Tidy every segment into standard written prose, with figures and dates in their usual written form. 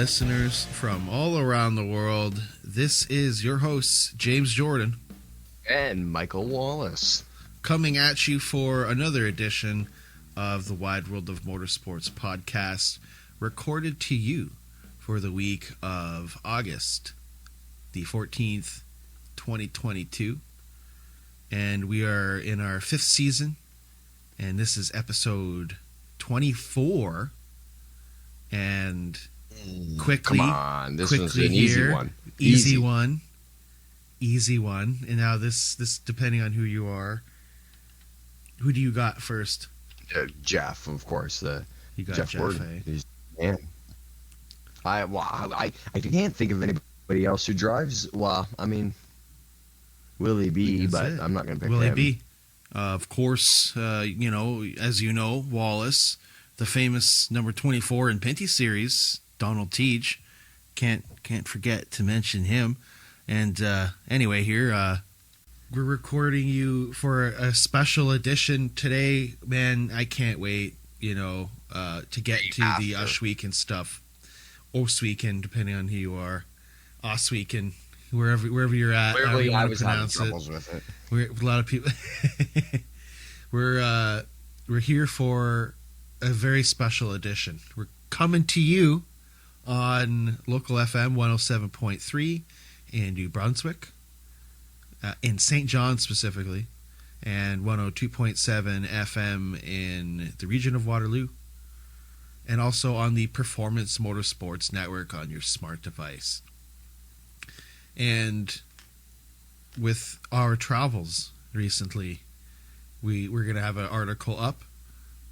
listeners from all around the world. This is your host, James Jordan. And Michael Wallace. Coming at you for another edition of the Wide World of Motorsports podcast, recorded to you for the week of August the 14th, 2022. And we are in our 5th season, and this is episode 24. And quickly, come on, this quickly was an here, easy one. Easy one. And now this depending on who you are, who do you got first? Jeff, of course. You got Jeff Ward. Man, I can't think of anybody else who drives. Well, I mean, Willie B, but I'm not going to pick Willie him. B. Of course, as you know, Wallace, the famous number 24 in Pinty Series, Donald Teach. Can't forget to mention him. And anyway, here we're recording you for a special edition today. Man, I can't wait, to get to the Ohsweken stuff. Ohsweken, depending on who you are. Ohsweken, wherever you're at. Clearly, I was having troubles with it. A lot of people. We're here for a very special edition. We're coming to you on local FM 107.3 in New Brunswick, in St. John specifically, and 102.7 FM in the region of Waterloo, and also on the Performance Motorsports Network on your smart device. And with our travels recently, we're going to have an article up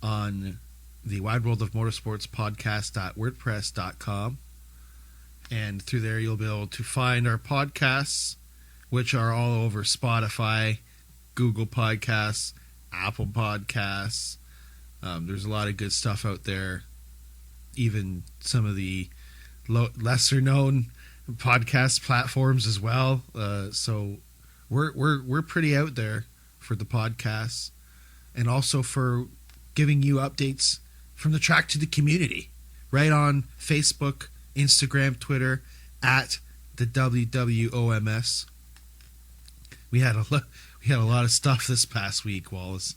on the Wide World of Motorsports podcast.wordpress.com. And through there, you'll be able to find our podcasts, which are all over Spotify, Google Podcasts, Apple Podcasts. There's a lot of good stuff out there. Even some of the lesser known podcast platforms as well. So we're pretty out there for the podcasts, and also for giving you updates from the track to the community, right on Facebook, Instagram, Twitter, at the WWOMS. We had a lot of stuff this past week, Wallace,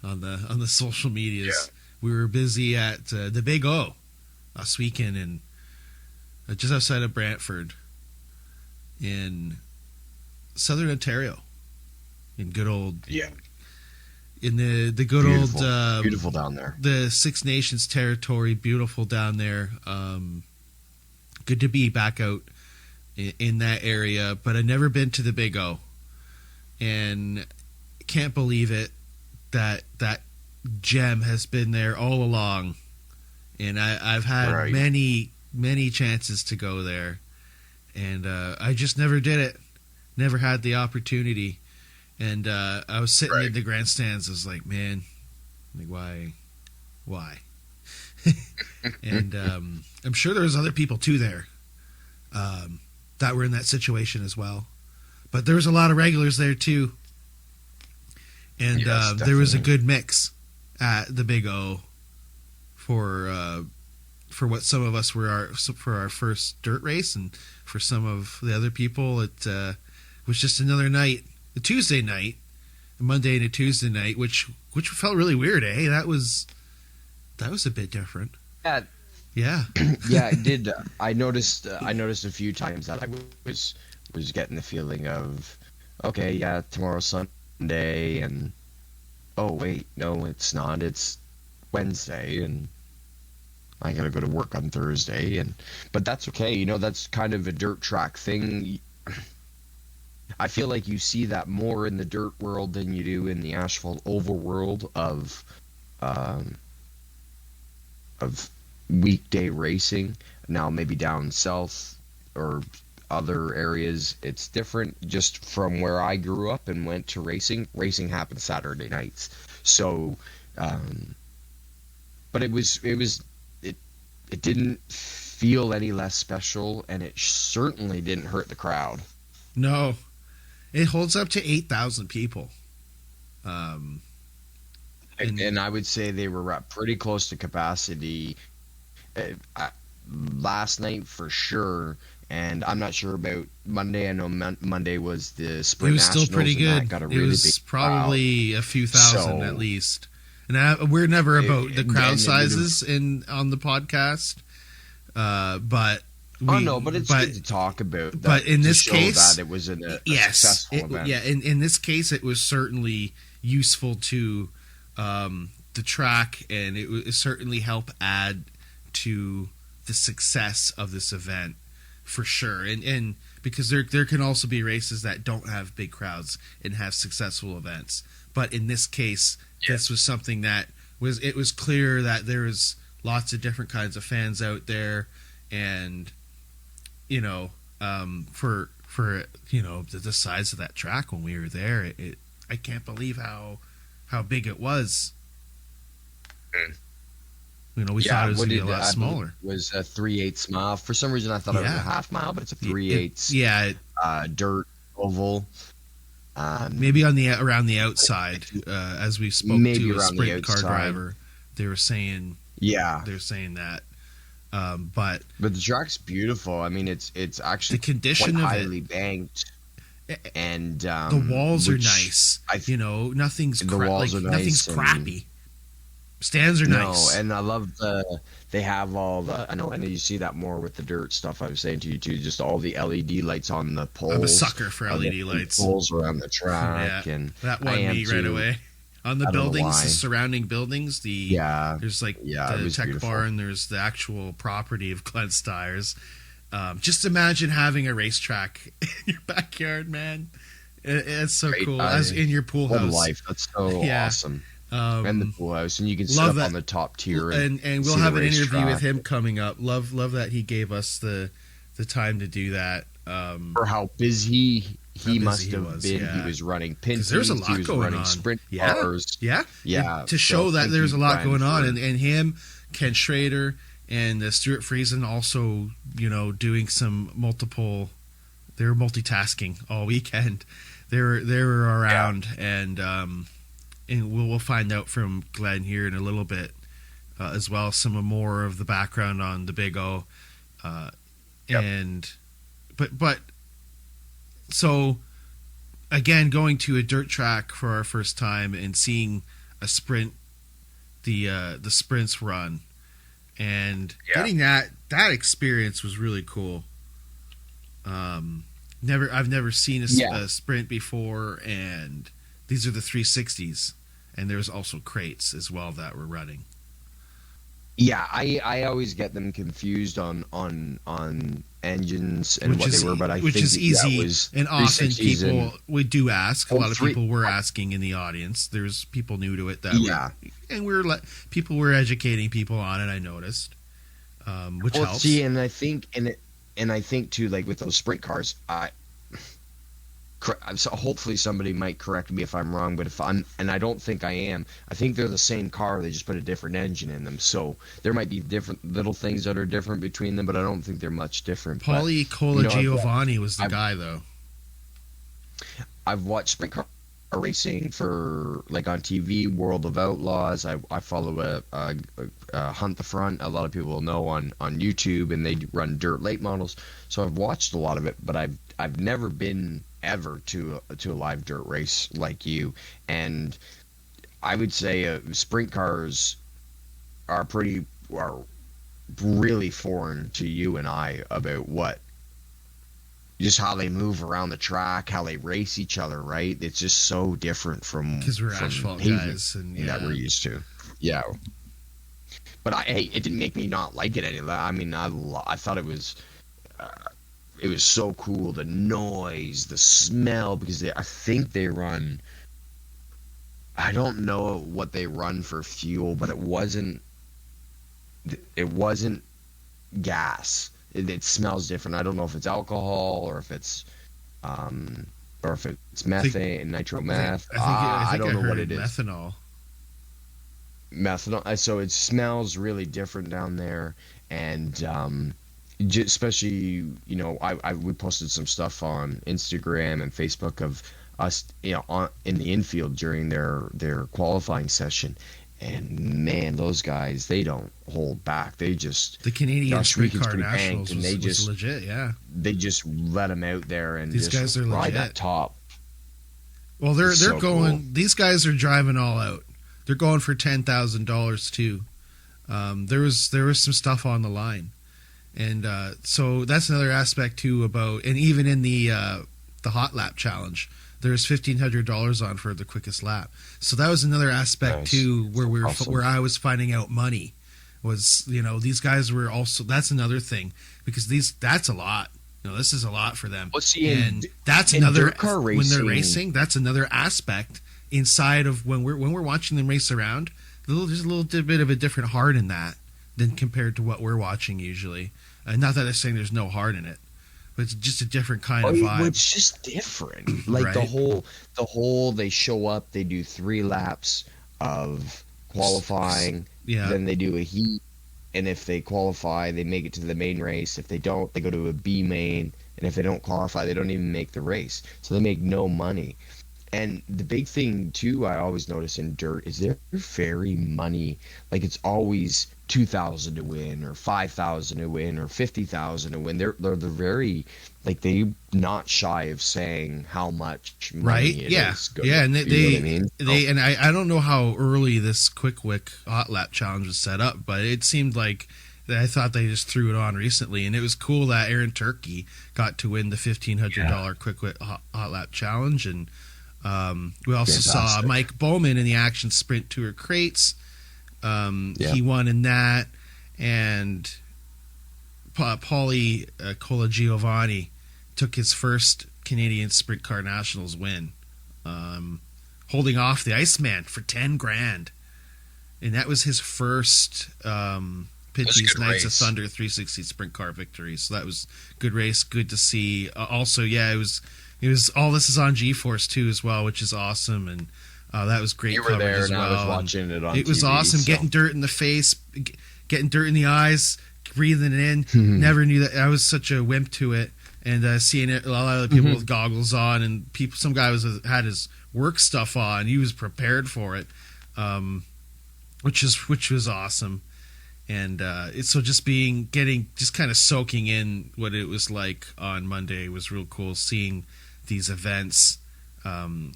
on the social medias. Yeah. We were busy at the Big O, Ohsweken, and just outside of Brantford, in Southern Ontario, in good old in the good beautiful, old beautiful down there, the Six Nations territory. Beautiful down there. Good to be back out in that area, but I've never been to the Big O, and can't believe it that gem has been there all along. And I've had many chances to go there, and I just never did it. Never had the opportunity. And I was sitting in the grandstands. I was like, man, why? And I'm sure there was other people too there that were in that situation as well. But there was a lot of regulars there too. And there was a good mix at the Big O for what some of us were for our first dirt race, and for some of the other people, it was just another night. A Tuesday night, a Monday and a Tuesday night, which felt really weird, eh? That was a bit different. Yeah. Yeah, it did. I noticed a few times that I was getting the feeling of, okay, yeah, tomorrow's Sunday, and oh wait, no, it's not. It's Wednesday, and I gotta go to work on Thursday, but that's okay. That's kind of a dirt track thing. I feel like you see that more in the dirt world than you do in the asphalt oval world of weekday racing. Now, maybe down south or other areas, it's different. Just from where I grew up and went to racing happened Saturday nights. So, but it didn't feel any less special, and it certainly didn't hurt the crowd. No. It holds up to 8,000 people. And I would say they were pretty close to capacity. last night for sure, and I'm not sure about Monday. I know Monday was the Sprint It was still Nationals, pretty and good. that got a It really was big probably a few thousand So- at least. And we're never about the and crowd it sizes on the podcast, but but it's good to talk about that, but in to this show case, that it was a yes, successful event. yeah. In this case, it was certainly useful to the track, and it would certainly help add to the success of this event for sure. And because there can also be races that don't have big crowds and have successful events, but in this case, this was something that was clear that there was lots of different kinds of fans out there, and for the size of that track when we were there, I can't believe how big it was. We thought it was going to be a lot smaller. It was a 3/8 mile. For some reason, I thought it was a half mile, but it's a 3/8. Dirt oval. Maybe around the outside, as we spoke to a sprint car driver, they were saying that. But the track's beautiful. I mean, it's actually the condition quite of highly banked, and the walls are nice. Nothing's nothing's crappy. Stands are nice. No, and I love they have all the. I know you see that more with the dirt stuff. I was saying to you too, just all the LED lights on the poles. I'm a sucker for LED lights. Poles around the track, and that won me right away. On the buildings, the surrounding buildings, there's the tech beautiful. bar, and there's the actual property of Klutt Styres. Just imagine having a racetrack in your backyard, man. It's so cool. As in your pool house. What a life. That's so awesome. And the pool house, and you can sit up on the top tier, and we'll have an interview with him coming up. Love that he gave us the time to do that. For how busy he must have been. Yeah. He was running pins. There's a lot going on. Sprint cars. Yeah. And to show that there's a lot going on, and him, Ken Schrader, and Stuart Friesen also, doing some multiple. They were multitasking all weekend. They were around, and we'll find out from Glenn here in a little bit as well, some more of the background on the Big O, and but so again, going to a dirt track for our first time and seeing a sprint, the sprints run, and getting that experience was really cool. I've never seen a sprint before, and these are the 360s, and there's also crates as well that were running. Yeah, I always get them confused on engines and what they were, but I think is easy. Was and often people we do ask. A lot of people were asking in the audience. There's people new to it and people were educating people on it. I noticed, which helps. See, and I think too, like with those sprint cars, so hopefully somebody might correct me if I'm wrong, but and I don't think I am. I think they're the same car. They just put a different engine in them. So there might be different little things that are different between them, but I don't think they're much different. Paulie Colagiovanni was the guy, though. I've watched sprint car racing for on TV, World of Outlaws. I follow a Hunt the Front. A lot of people know on YouTube, and they run dirt late models. So I've watched a lot of it, but I've never been ever to a live dirt race like you, and I would say sprint cars are really foreign to you and I about just how they move around the track, how they race each other, right? It's just so different from because we're asphalt guys and that we're used to. Yeah, but it didn't make me not like it any. I mean, I thought it was. It was so cool, the noise, the smell, because I think they run. I don't know what they run for fuel, but it wasn't gas. It smells different. I don't know if it's alcohol or if it's methane, nitro-meth. I don't know what it is. Methanol. So it smells really different down there, and especially, we posted some stuff on Instagram and Facebook of us, in the infield during their qualifying session, And man, those guys, they don't hold back. They just the Canadian Sprint Car pretty Nationals and was legit. Yeah, they just let them out there and these guys are ride legit. that top. Well, they're so going. Cool. These guys are driving all out. They're going for $10,000 too. There was some stuff on the line, and so that's another aspect too about. And even in the hot lap challenge, there's $1,500 on for the quickest lap. So that was another aspect too, where where I was finding out money was, these guys were also. That's another thing because that's a lot. This is a lot for them. Well, see, and that's another car racing, when they're racing. That's another aspect inside of when we're watching them race around. There's a little bit of a different heart in that than compared to what we're watching usually. Not that I'm saying there's no heart in it, but it's just a different kind of vibe. Well, it's just different. Like right? the whole they show up, they do 3 laps of qualifying, then they do a heat. And if they qualify, they make it to the main race. If they don't, they go to a B main. And if they don't qualify, they don't even make the race. So they make no money. And the big thing, too, I always notice in dirt is they're very money. Like, it's always $2,000 to win or $5,000 to win or $50,000 to win. They're very, like, they not shy of saying how much money it is. Yeah, and they and I don't know how early this Quick Wick Hot Lap Challenge was set up, but it seemed like I thought they just threw it on recently, and it was cool that Aaron Turkey got to win the $1,500 Quick Wick Hot Lap Challenge, and we also saw Mike Bowman in the Action Sprint Tour crates. He won in that, and Paulie Colagiovanni took his first Canadian Sprint Car Nationals win, holding off the Iceman for $10,000, and that was his first Pinty's Knights of Thunder 360 Sprint Car victory. So that was good race, good to see. Also, it was all this is on GeForce too as well, which is awesome, and that was great. You were coverage there, as and well. I was watching it on It was TV, awesome, getting dirt in the face, getting dirt in the eyes, breathing it in. Never knew that. I was such a wimp to it, and seeing it, a lot of people with goggles on, and some guy had his work stuff on. He was prepared for it, which was awesome. And it's so just kind of soaking in what it was like on Monday was real cool. Seeing these events, and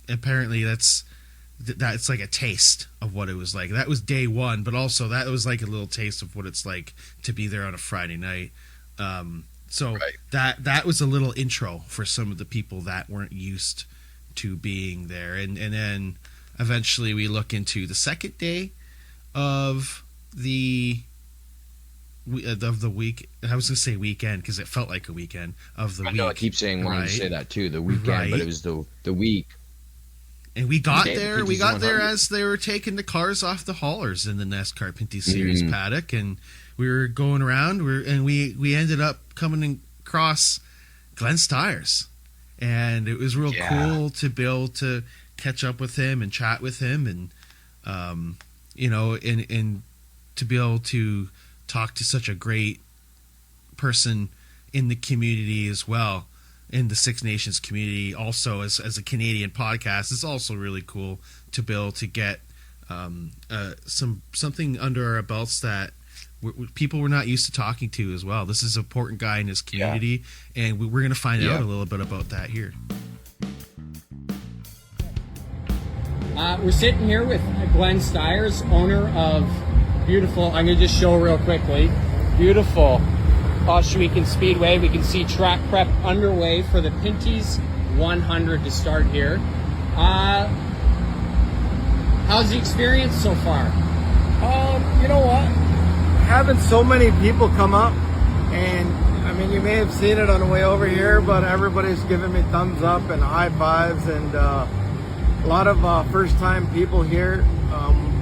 apparently that's like a taste of what it was like. That was day one, but also that was like a little taste of what it's like to be there on a Friday night. That was a little intro for some of the people that weren't used to being there, and then eventually we look into the second day of the week. I was going to say weekend because it felt like a weekend of the week. No, I keep saying wanting to say that too, the weekend, but it was the week. And we got there. We got there as they were taking the cars off the haulers in the NASCAR Pinty Series paddock, and we were going around. We ended up coming across Glenn Styres, and it was real cool to be able to catch up with him and chat with him, and and to be able to talk to such a great person in the community as well, in the Six Nations community. Also, as a Canadian podcast, it's also really cool to be able to get something under our belts that people were not used to talking to as well. This is an important guy in his community, and we're going to find out a little bit about that here. We're sitting here with Glenn Styres, owner of beautiful, I'm going to just show real quickly, beautiful Ohsweken Speedway. We can see track prep underway for the Pinty's 100 to start here. How's the experience so far? You know what? Having so many people come up, and I mean, you may have seen it on the way over here, but everybody's giving me thumbs up and high fives, and a lot of first-time people here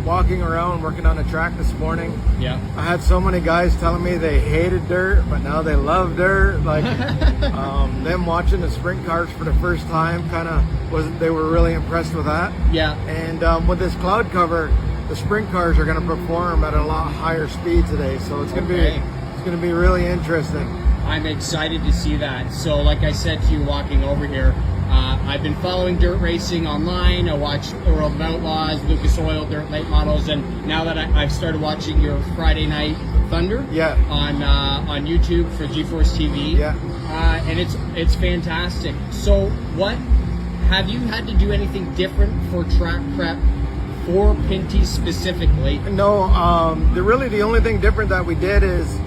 walking around, working on the track this morning. Yeah. I had so many guys telling me they hated dirt, but now they love dirt. Like them watching the sprint cars for the first time, they were really impressed with that. Yeah. And with this cloud cover, the sprint cars are going to perform at a lot higher speed today, so it's going to be really interesting. I'm excited to see that. So, like I said to you walking over here, I've been following dirt racing online. I watched World of Outlaws, Lucas Oil Dirt Late Models, and now that I've started watching your Friday Night Thunder on YouTube for GeForce TV, and it's fantastic. So, what have you had to do anything different for track prep for Pinty specifically? No, the only thing different that we did is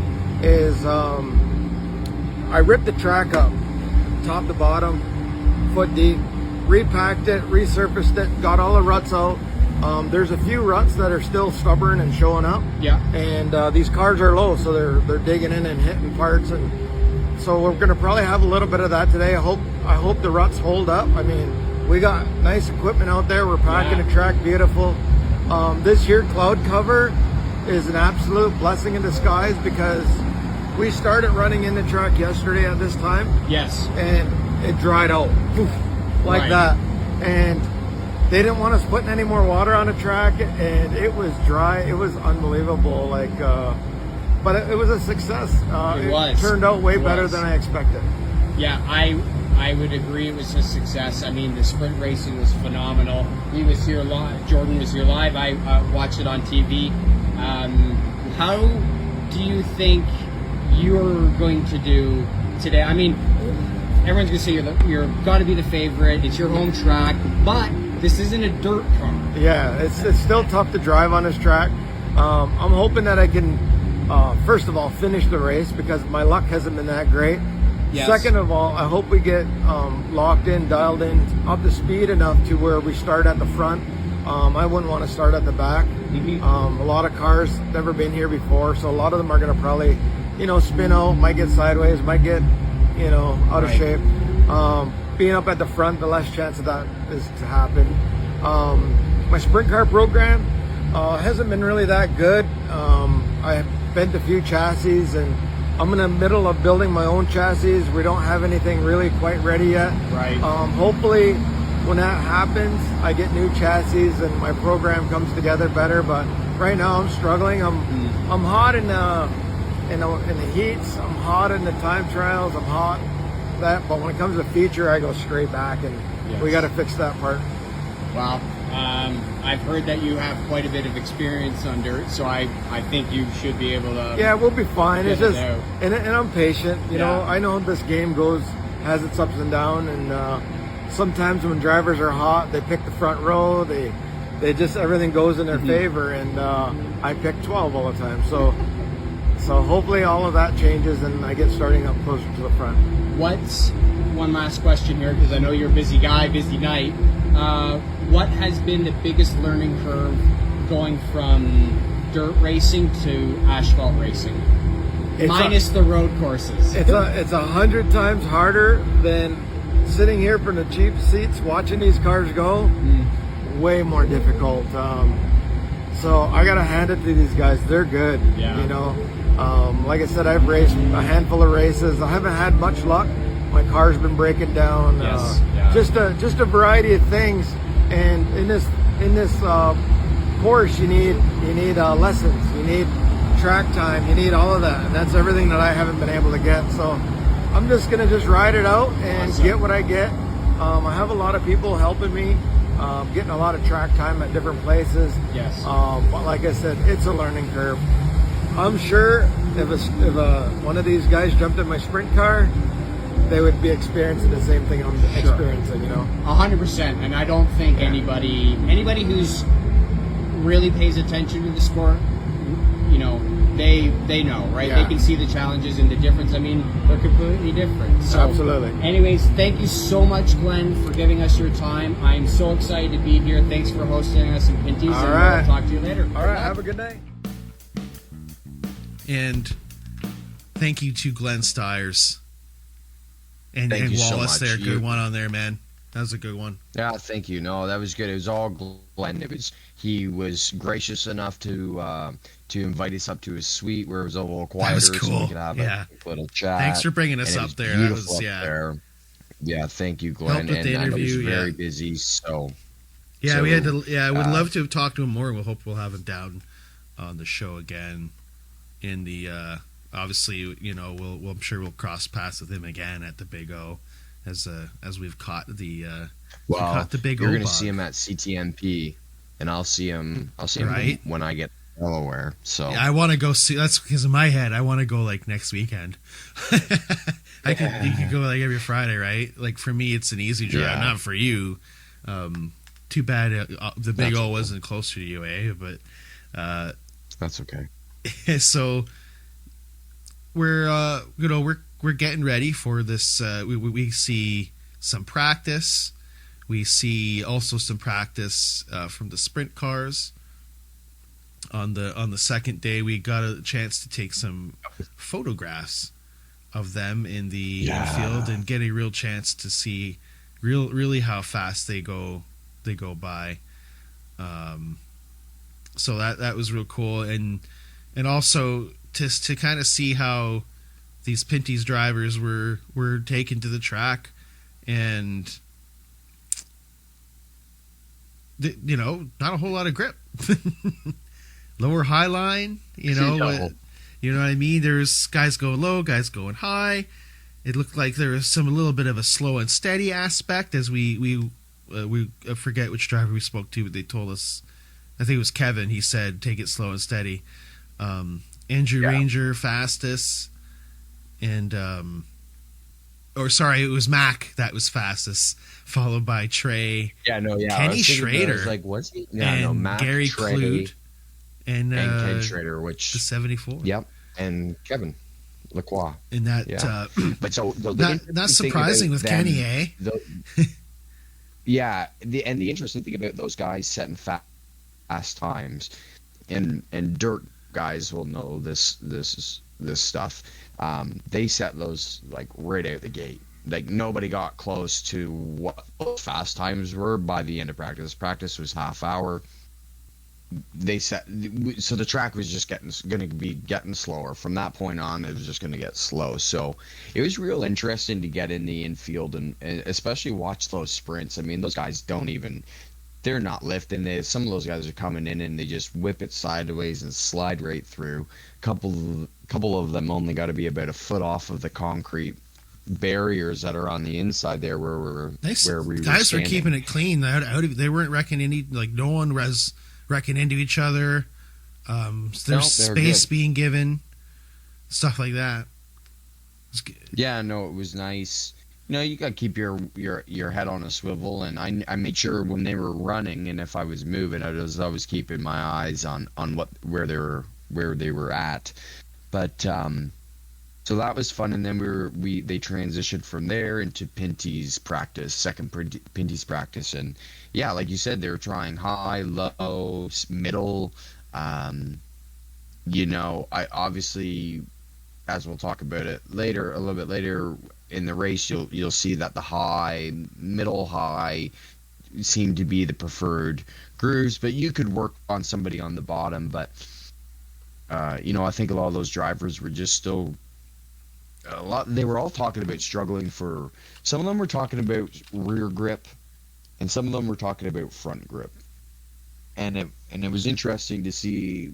I ripped the track up, top to bottom, foot deep, repacked it, resurfaced it, got all the ruts out. There's a few ruts that are still stubborn and showing up. Yeah. And these cars are low, so they're digging in and hitting parts, and so we're gonna probably have a little bit of that today. I hope the ruts hold up. I mean, we got nice equipment out there. We're packing the track beautiful. This year cloud cover is an absolute blessing in disguise because we started running in the track yesterday at this time. Yes. And it dried out, poof, like that. And they didn't want us putting any more water on the track, and it was dry. It was unbelievable. Like, but it was a success. It turned out way better than I expected. Yeah, I would agree it was a success. I mean, the sprint racing was phenomenal. He was here live. Jordan was here live. I watched it on TV. How do you think you're going to do today? I mean, everyone's going to say you're got to be the favorite. It's your home track, but this isn't a dirt car. Yeah, it's still tough to drive on this track. I'm hoping that I can, first of all, finish the race because my luck hasn't been that great. Yes. Second of all, I hope we get locked in, dialed in, up to speed enough to where we start at the front. I wouldn't want to start at the back. Mm-hmm. A lot of cars never been here before, so a lot of them are going to probably, spin out, might get sideways, might get, out of shape. Being up at the front, the less chance of that is to happen. My sprint car program hasn't been really that good. I bent a few chassis, and I'm in the middle of building my own chassis. We don't have anything really quite ready yet. Right. Hopefully, when that happens, I get new chassis and my program comes together better. But right now, I'm struggling. I'm hot in the heats. I'm hot in the time trials. I'm hot that. But when it comes to feature, I go straight back, and we got to fix that part. Wow. I've heard that you have quite a bit of experience on dirt, so I think you should be able to. Yeah, we'll be fine. It's just, and I'm patient. You know, I know this game has its ups and downs, and sometimes when drivers are hot, they pick the front row. They just everything goes in their favor, and I pick 12 all the time. So hopefully all of that changes, and I get starting up closer to the front. What's one last question here, because I know you're a busy guy, busy night. What has been the biggest learning curve going from dirt racing to asphalt racing? Minus the road courses. It's 100 times harder than sitting here from the cheap seats watching these cars go. Way more difficult. So I gotta hand it to these guys. They're good. Yeah. You know, like I said, I've raced a handful of races. I haven't had much luck. My car's been breaking down. Just a variety of things. And in this course, you need lessons. You need track time. You need all of that. And that's everything that I haven't been able to get. So I'm just gonna ride it out and get what I get. I have a lot of people helping me. Getting a lot of track time at different places. Yes. But like I said, it's a learning curve. I'm sure if one of these guys jumped in my sprint car, they would be experiencing the same thing I'm experiencing, 100%. And I don't think anybody who's really pays attention to the sport, they know, right? Yeah. They can see the challenges and the difference. I mean, they're completely different. So, absolutely. Anyways, thank you so much, Glenn, for giving us your time. I'm so excited to be here. Thanks for hosting us in Pinty's. All right. We'll talk to you later. All right. Have a good day. And thank you to Glenn Styres. And Wallace so much. There, good one on there, man. That was a good one. Yeah, thank you. No, that was good. It was all Glenn. He was gracious enough to invite us up to his suite where it was a little quieter, that was cool. so we could have a little chat. Thanks for bringing us up there. That was there. Yeah, thank you, Glenn. Helped with the interview. I was very busy, so. Yeah, we had to. Yeah, I would love to talk to him more. We'll hope we'll have him down on the show again. Obviously, I'm sure we'll cross paths with him again at the Big O as we've caught the Well, caught the big you're old going to bug. see him at CTMP, and I'll see him. Right. When I get to Delaware. So Yeah, I want to go see. That's because in my head, I want to go like next weekend. You could go like every Friday, right? Like for me, it's an easy drive. Yeah. Not for you. Too bad the big That's O okay. wasn't closer to you, eh? But that's okay. so we're we're getting ready for this. We see some practice. We see also some practice from the sprint cars. On the second day, we got a chance to take some photographs of them in the infield and get a real chance to see really how fast they go by. So that was real cool, and also to kind of see how these Pinty's drivers were taken to the track, and not a whole lot of grip. Lower high line, you know what I mean? There's guys going low, guys going high. It looked like there was a little bit of a slow and steady aspect as we forget which driver we spoke to, but they told us, I think it was Kevin, he said take it slow and steady. Andrew Ranger fastest, and it was Mac that was fastest, followed by Trey. Kenny Schrader, was he? Mac, Gary Trey, Klutt, and Ken Schrader, which the 74. Yep, and Kevin Lacroix. And that, but so not surprising with them, Kenny, eh? The interesting thing about those guys setting fast times, and dirt guys will know this stuff. They set those like right out the gate. Like nobody got close to what those fast times were by the end of practice. Practice was half hour. They set so the track was just going to be getting slower from that point on. It was just going to get slow. So it was real interesting to get in the infield and especially watch those sprints. I mean, those guys they're not lifting. Some of those guys are coming in and they just whip it sideways and slide right through. Couple of them only got to be about a foot off of the concrete barriers that are on the inside there where we guys were keeping it clean. They weren't wrecking any, like no one was wrecking into each other. There's space being given, stuff like that. Yeah, no, it was nice. You got to keep your head on a swivel, and I made sure when they were running, and if I was moving, I was always keeping my eyes on where they were at. But so that was fun, and then they transitioned from there into Pinty's practice, second Pinty's practice, and yeah, like you said, they were trying high, low, middle. I obviously, as we'll talk about it a little bit later in the race, you'll see that the middle high seem to be the preferred grooves, but you could work on somebody on the bottom. But I think a lot of those drivers were just still they were all talking about struggling for. Some of them were talking about rear grip, and some of them were talking about front grip, and it was interesting to see.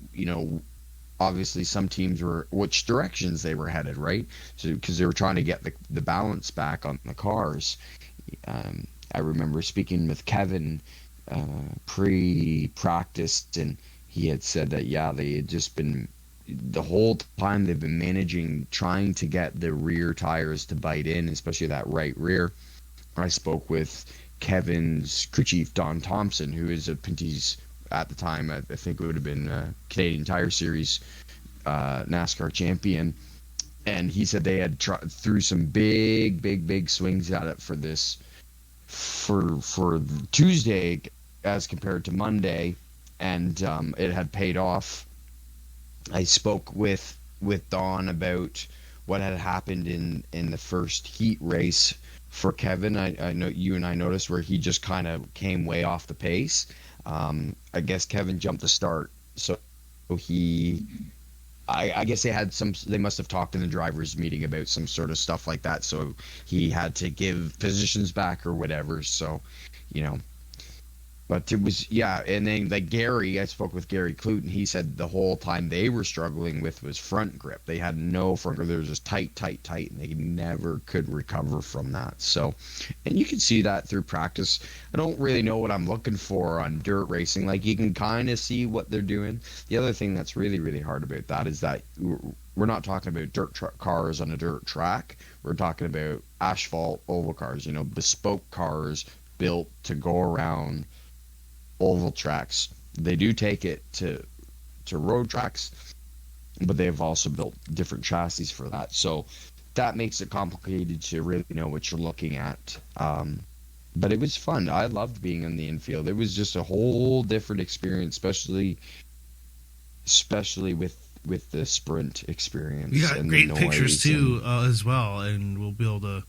Obviously, some teams were which directions they were headed, right? So because they were trying to get the balance back on the cars. I remember speaking with Kevin pre-practice, and he had said that they had just been the whole time they've been trying to get the rear tires to bite in, especially that right rear. I spoke with Kevin's crew chief Don Thompson, who is a Pinty's at the time. I think it would have been Canadian Tire Series NASCAR champion, and he said they had threw some big swings at it for Tuesday as compared to Monday, and it had paid off. I spoke with Don about what had happened in the first heat race for Kevin. I know you and I noticed where he just kind of came way off the pace. I guess Kevin jumped the start, so I guess they must have talked in the drivers' meeting about some sort of stuff like that, so he had to give positions back or whatever. So, But it was, yeah, and then like Gary, I spoke with Gary Klutt, and he said the whole time they were struggling with was front grip. They had no front grip. They were just tight, and they never could recover from that. So, and you can see that through practice. I don't really know what I'm looking for on dirt racing. Like, you can kind of see what they're doing. The other thing that's really, really hard about that is that we're not talking about cars on a dirt track. We're talking about asphalt oval cars, bespoke cars built to go around oval tracks. They do take it to road tracks, but they've also built different chassis for that. So that makes it complicated to really know what you're looking at. But it was fun. I loved being in the infield. It was just a whole different experience, especially with the sprint experience. You got and great pictures too, as well, and we'll be able to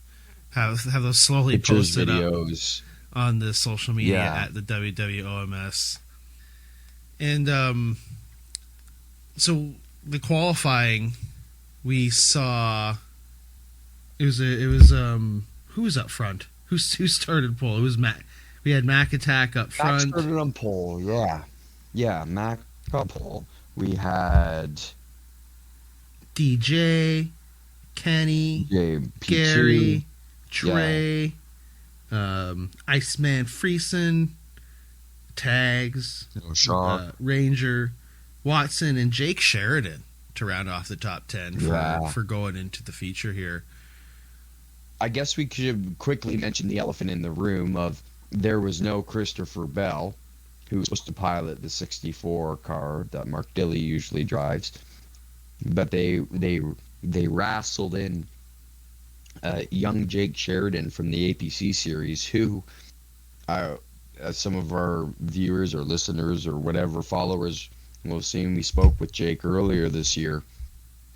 have those slowly posted videos on the social media at the WWOMS. And so the qualifying, we saw it was who was up front? Who started pole? It was Mac. We had Mac Attack up front. Mac started on pole, yeah, Mac on pole. We had DJ, Kenny, Gary, Trey, Iceman Friesen, Tags, Ranger, Watson, and Jake Sheridan to round off the top 10 for going into the feature here. I guess we could quickly mention the elephant in the room of there was no Christopher Bell, who was supposed to pilot the 64 car that Mark Dilley usually drives, but they wrestled in young Jake Sheridan from the APC series, who some of our viewers or listeners or whatever followers will have seen. We spoke with Jake earlier this year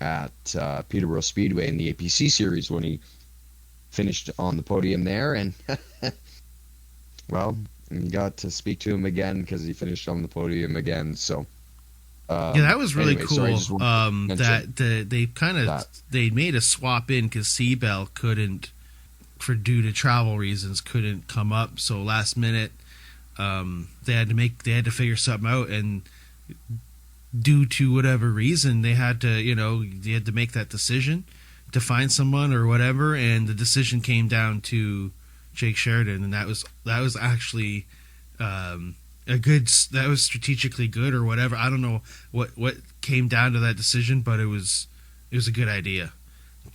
at Peterborough Speedway in the APC series when he finished on the podium there, and well, you got to speak to him again because he finished on the podium again. So that was really cool. So that they made a swap in because Seabell couldn't, due to travel reasons, couldn't come up. So last minute, they had to figure something out, and due to whatever reason, they had to make that decision to find someone or whatever, and the decision came down to Jake Sheridan, and that was actually that was strategically good or whatever. I don't know what came down to that decision, but it was a good idea,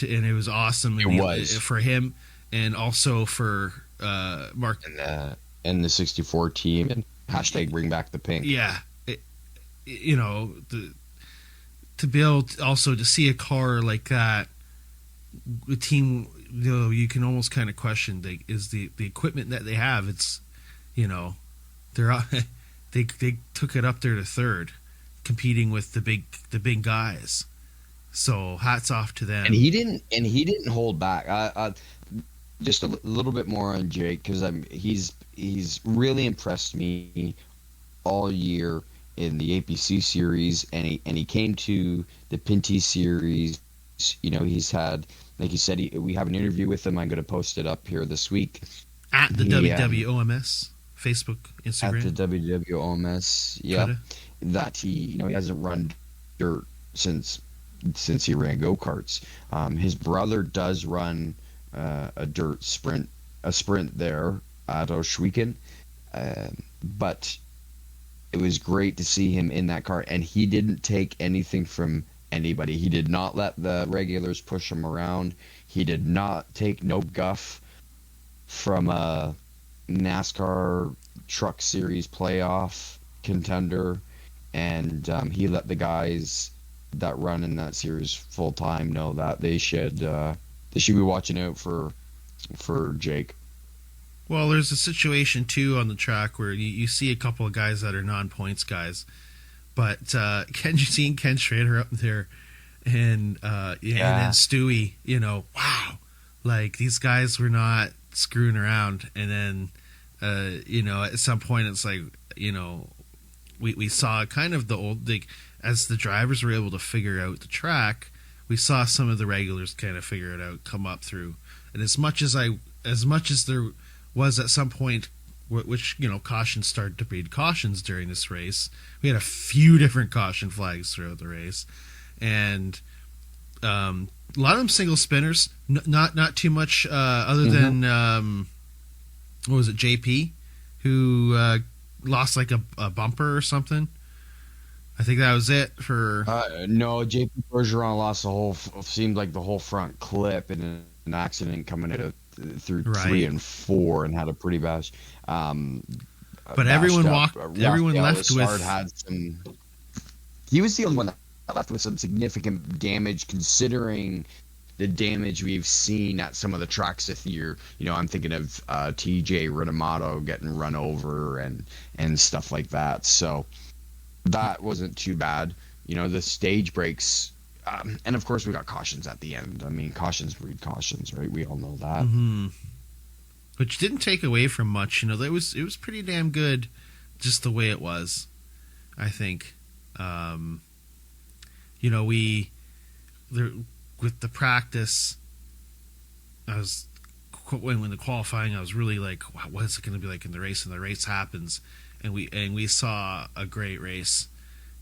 and it was awesome. It was for him, and also for Mark and the 64 team, and hashtag bring back the pink. Yeah, to be able also to see a car like that, a team, you can almost kind of question the equipment that they have. It's they took it up there to third, competing with the big guys. So hats off to them. And he didn't hold back. Just a little bit more on Jake, because he's really impressed me all year in the APC series, and he came to the Pinty series. He's had, like you said, we have an interview with him. I'm going to post it up here this week at the WWOMS Facebook, Instagram. At the WWOMS, yeah. That he hasn't run dirt since he ran go-karts. His brother does run a sprint there at Ohsweken, but it was great to see him in that car, and he didn't take anything from anybody. He did not let the regulars push him around. He did not take no guff from a NASCAR Truck Series playoff contender, and he let the guys that run in that series full time know that they should be watching out for Jake. Well, there's a situation too on the track where you see a couple of guys that are non-points guys, but Ken Schrader up there, and then Stewie, wow, like these guys were not screwing around. And then at some point it's like, we saw kind of the old, like, as the drivers were able to figure out the track, we saw some of the regulars kind of figure it out, come up through. And as much as there was at some point which, you know, cautions started to breed cautions during this race. We had a few different caution flags throughout the race, and a lot of them single spinners. Not too much other than what was it, JP, who lost like a bumper or something. I think that was it for. No, JP Bergeron lost seemed like the whole front clip in an accident coming out through 3 and 4, and had a pretty bash. But everyone everyone left with. Had some. He was the only one that left with some significant damage, considering the damage we've seen at some of the tracks this year. You know, I'm thinking of TJ Rinamato getting run over and stuff like that. So that wasn't too bad. You know, the stage breaks, and of course we got cautions at the end. I mean, cautions breed cautions, right? We all know that. Mm-hmm. Which didn't take away from much. You know, it was pretty damn good, just the way it was. I think. You know, with the practice, when the qualifying, I was really like, wow, what is it going to be like in the race? And the race happens, and we saw a great race.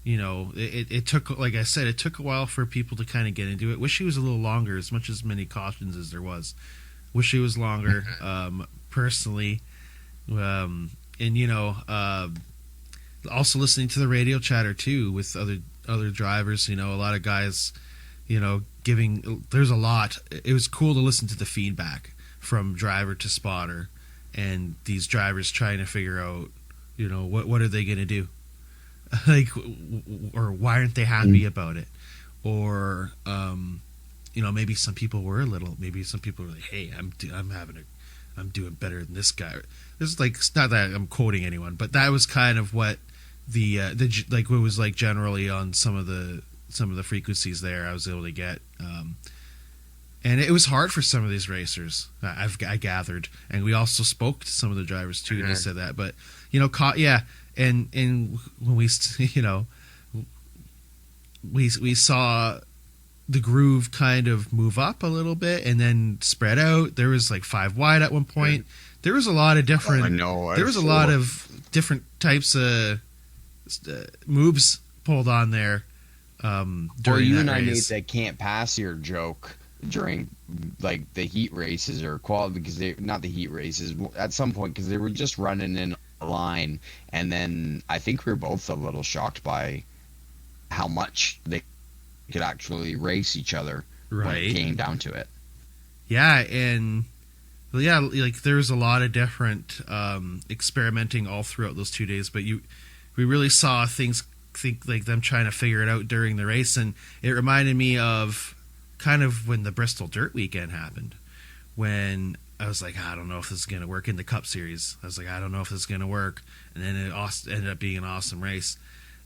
You know, it took, like I said, it took a while for people to kind of get into it. Wish it was a little longer, as much as many cautions as there was. Wish it was longer, personally. And, you know, also listening to the radio chatter too with other drivers. You know, a lot of guys, you know, there's a lot. It was cool to listen to the feedback from driver to spotter, and these drivers trying to figure out, you know, what are they going to do, like, or why aren't they happy about it, or you know, maybe some people were maybe some people were like, hey, I'm doing better than this guy. This is like, it's not that I'm quoting anyone, but that was kind of what the like what was like generally on some of the frequencies there I was able to get, and it was hard for some of these racers. I gathered, and we also spoke to some of the drivers too, and they said that. But you know, and when we, you know, we saw the groove kind of move up a little bit and then spread out. There was like 5 wide at one point. There was a lot of different. There was a lot of different types of moves pulled on there. During you that and I race. made that can't pass here joke during like the heat races or quality, because they, not the heat races, at some point, because they were just running in a line, and then I think we were both a little shocked by how much they could actually race each other when it came down to it. Yeah, and yeah, like there was a lot of different experimenting all throughout those 2 days, but we really saw things, like them trying to figure it out during the race, and it reminded me of kind of when the Bristol Dirt Weekend happened, when I was like, I don't know if this is going to work in the Cup Series. I was like, I don't know if this is going to work, and then it ended up being an awesome race.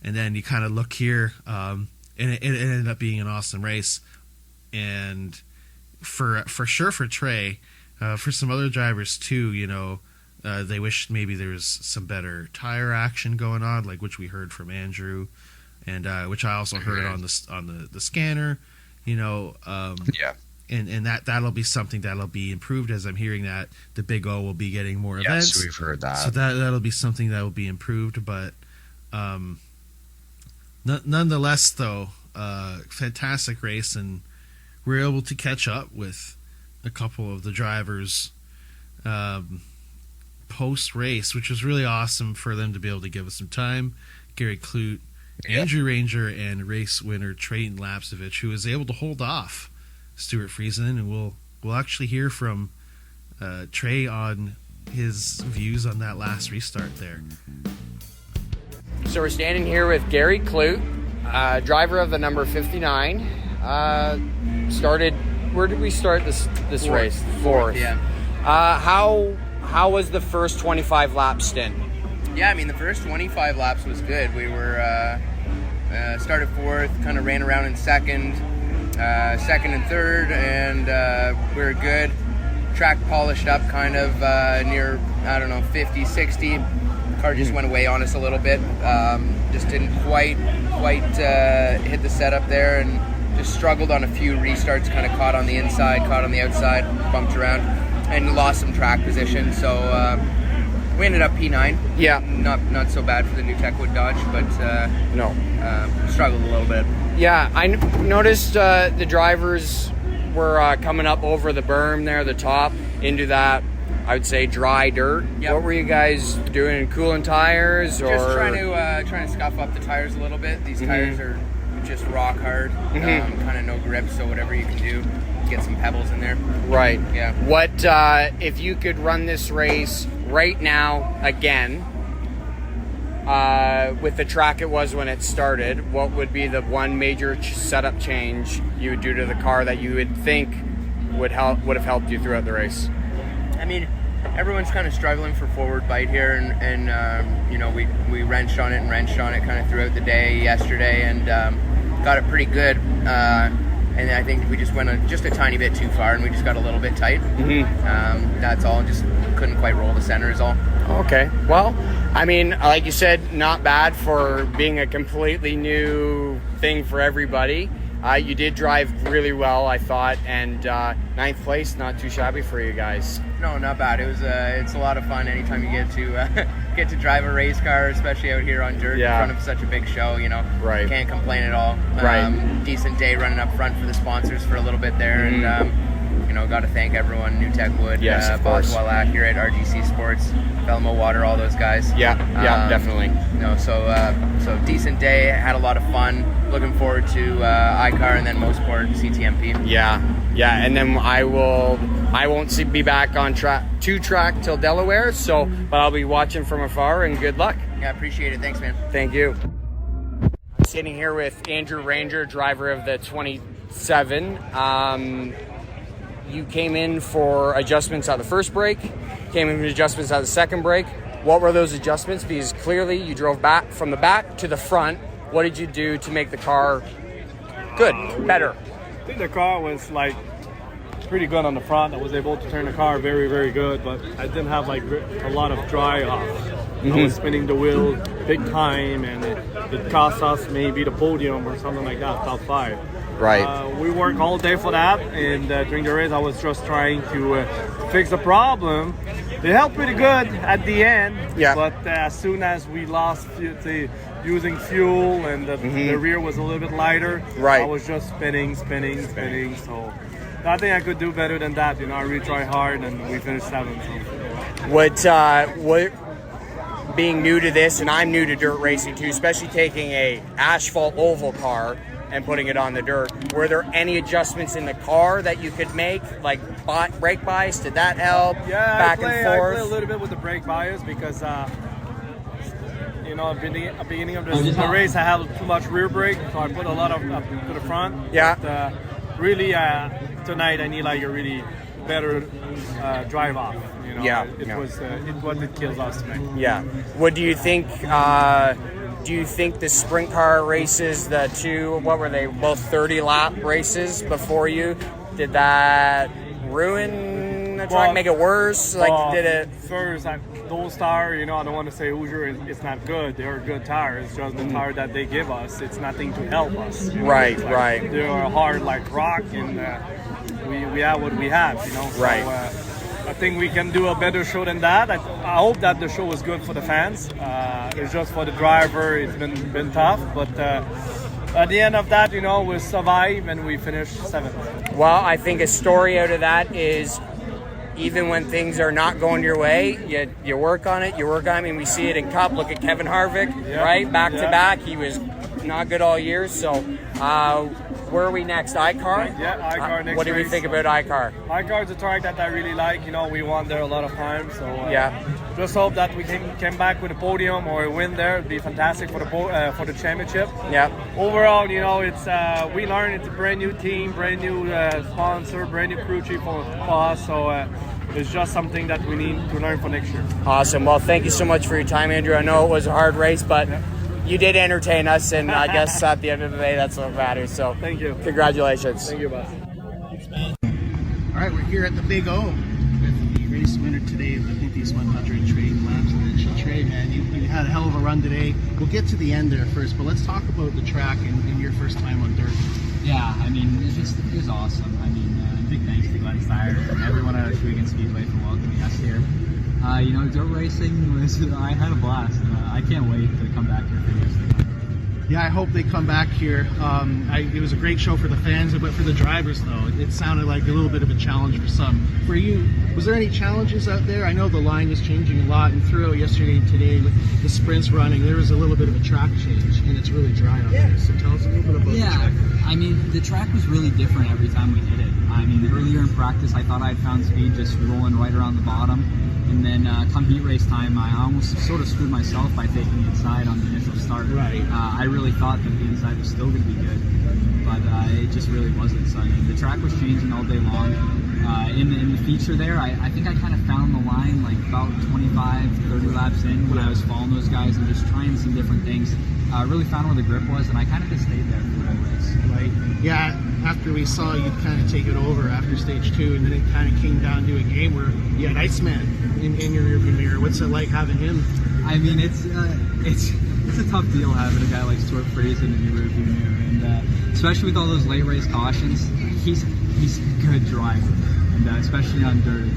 And then you kind of look here, and it ended up being an awesome race. And for sure for Trey, for some other drivers too, you know, they wish maybe there was some better tire action going on, like which we heard from Andrew, and which I also heard on the scanner, you know. And that'll be something that'll be improved, as I'm hearing that the Big O will be getting more events. Yes, we've heard that. So that'll be something that will be improved, but nonetheless, though, fantastic race, and we're able to catch up with a couple of the drivers post-race, which was really awesome for them to be able to give us some time. Gary Klutt, Andrew Ranger, and race winner Treyten Lapcevich, who was able to hold off Stuart Friesen, and we'll actually hear from Trey on his views on that last restart there. So we're standing here with Gary Klutt, driver of the number 59. Where did we start this race? Fourth. Yeah. How was the first 25 lap stint? Yeah, I mean, the first 25 laps was good. We were started fourth, kind of ran around in second and third, and we were good. Track polished up kind of near, 50, 60. The car just went away on us a little bit. Just didn't quite hit the setup there, and just struggled on a few restarts, kind of caught on the inside, caught on the outside, bumped around, and lost some track position. So We ended up P9. Yeah. Not so bad for the new Techwood Dodge, but No. struggled a little bit. Yeah, I noticed the drivers were coming up over the berm there, the top, into that, I would say, dry dirt. Yep. What were you guys doing? Cooling tires, or Just trying to scuff up the tires a little bit. These tires are just rock hard, kind of no grip. So whatever you can do, get some pebbles in there. Right. Yeah. What if you could run this race right now again? With the track it was when it started, what would be the one major setup change you would do to the car that you would think would have helped you throughout the race? I mean, everyone's kind of struggling for forward bite here, and you know, we wrenched on it kind of throughout the day yesterday, and got it pretty good. And I think we just went just a tiny bit too far, and we just got a little bit tight. That's all. Just couldn't quite roll the center is all. Okay. Well, I mean, like you said, not bad for being a completely new thing for everybody. You did drive really well, I thought, and 9th place, not too shabby for you guys. No, not bad. It was it's a lot of fun anytime you get to drive a race car, especially out here on dirt in front of such a big show. You know, Right. Can't complain at all. Right. Decent day running up front for the sponsors for a little bit there, and you know, got to thank everyone, New Techwood, Yes, of course. Boswell Accurate, RGC Sports, Velmo Water, all those guys. Yeah, definitely. No, so decent day. Had a lot of fun. Looking forward to iCar and then Motorsport CTMP. Yeah, and then I won't be back on track till Delaware, but I'll be watching from afar, and good luck. Yeah, appreciate it. Thanks, man. Thank you. I'm sitting here with Andrew Ranger, driver of the 27. You came in for adjustments at the first break, came in for adjustments at the second break. What were those adjustments? Because clearly you drove back from the back to the front. What did you do to make the car good, better? I think the car was like pretty good on the front. I was able to turn the car very, very good, but I didn't have like a lot of dry off. I was spinning the wheel big time, and it cost us maybe the podium or something like that, top 5. Right. We worked all day for that, and during the race I was just trying to fix the problem. It helped pretty good at the end, but as soon as we lost using fuel and the rear was a little bit lighter, I was just spinning. So nothing I could do better than that. You know, I really tried hard, and we finished 7th. So. What being new to this, and I'm new to dirt racing too, especially taking a asphalt oval car and putting it on the dirt, were there any adjustments in the car that you could make, like brake bias? Did that help? Yeah, back and forth? I play a little bit with the brake bias because you know, at the beginning of the race I had too much rear brake, so I put a lot of up to the front. Yeah. But, really, tonight I need like a really better drive off. You know, it kills us tonight. Yeah. What do you think? Do you think the sprint car races, the two, what were they, both 30-lap races before you, did that ruin the track, make it worse? Did it? First, those tires, you know, I don't want to say Hoosier is not good. They're good tires. It's just the tire that they give us. It's nothing to help us. You know? Right. They're hard like rock, and we have what we have, you know. So, I think we can do a better show than that. I hope that the show was good for the fans. It's just for the driver, it's been tough. But at the end of that, you know, we survived and we finished 7th. Well, I think a story out of that is even when things are not going your way, you work on it. I mean, we see it in Cup. Look at Kevin Harvick, right? Back to back. He was not good all year. So where are we next? iCar? Yeah, iCar next. What do we think about iCar? iCar is a track that I really like. You know, we won there a lot of times. So just hope that we can back with a podium or a win there. It'd be fantastic for the championship. Yeah. Overall, you know, it's we learned it's a brand new team, brand new sponsor, brand new crew chief for us. So it's just something that we need to learn for next year. Awesome. Well, thank you so much for your time, Andrew. I know it was a hard race, but you did entertain us, and I guess at the end of the day, that's what matters. So thank you. Congratulations. Thank you, boss. All right, we're here at the Big O with the race winner today of the Pinty's 100, Treyten, Lapcevich. Trey, man, you had a hell of a run today. We'll get to the end there first, but let's talk about the track and your first time on dirt. Yeah, I mean, it was awesome. I mean, big thanks to Styres and everyone at Ohsweken Speedway for welcoming us here. Dirt racing was, I had a blast. I can't wait to come back here for years to come. Yeah, I hope they come back here. It was a great show for the fans, but for the drivers, though, it sounded like a little bit of a challenge for some. For you, was there any challenges out there? I know the line was changing a lot, and throughout yesterday and today with the sprints running, there was a little bit of a track change, and it's really dry out there. So tell us a little bit about the track. I mean, the track was really different every time we hit it. I mean, earlier in practice, I thought I'd found speed just rolling right around the bottom. And then come heat race time, I almost sort of screwed myself by taking the inside on the initial start. Right. I really thought that the inside was still going to be good, but it just really wasn't. So I mean, the track was changing all day long. In the feature there, I think I kind of found the line like about 25, 30 laps in when I was following those guys and just trying some different things. I really found where the grip was, and I kind of just stayed there for the whole race. Right. Yeah, after we saw you kind of take it over after stage 2, and then it kind of came down to a game where you had Iceman in your rearview mirror. What's it like having him? I mean, it's a tough deal having a guy like Stuart Friesen in your rearview mirror, and especially with all those late race cautions, he's a good driver, and especially on dirt,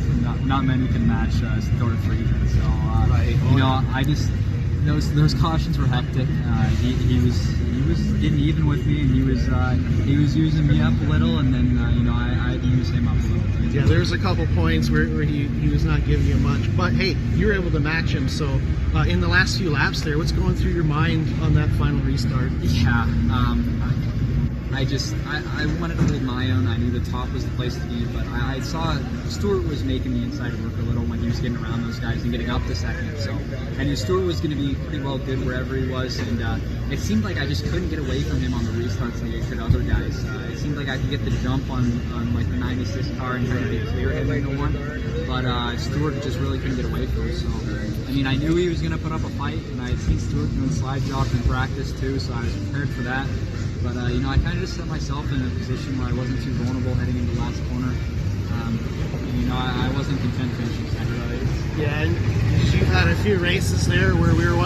not many can match Stuart Friesen. So I just those cautions were hectic. He was getting even with me, and he was using me up a little, and then I had to use him up a little too. Yeah, there's a couple points where he was not giving you much, but hey, you were able to match him. So in the last few laps there, what's going through your mind on that final restart? Yeah, I wanted to hold my own. I knew the top was the place to be, but I saw Stuart was making the inside work a little when he was getting around those guys and getting up to second. So I knew Stuart was going to be pretty well good wherever he was, and it seemed like I just couldn't get away from him on the restarts like I could other guys. It seemed like I could get the jump on like the 96 car and kind of be clear him in the one, but Stuart just really couldn't get away from him. So I mean, I knew he was going to put up a fight, and I had seen Stuart doing slide drops in practice too, so I was prepared for that. But I kind of just set myself in a position where I wasn't too vulnerable heading into the last corner. I wasn't content finishing second. Yeah, and you've had a few races there where we were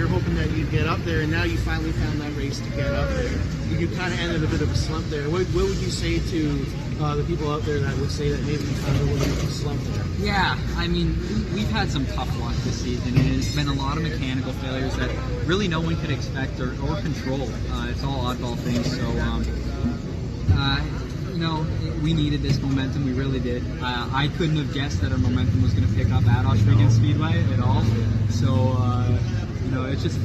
hoping that you'd get up there, and now you finally found that race to get up there. You kind of ended a bit of a slump there. What would you say to the people out there that would say that maybe you found a little bit of a slump there? Yeah, I mean, we've had some tough luck this season, and it's been a lot of mechanical failures that really no one could expect or control. It's all oddball things, so we needed this momentum. We really did. I couldn't have guessed that our momentum was going to pick up at Ohsweken Speedway at all. So,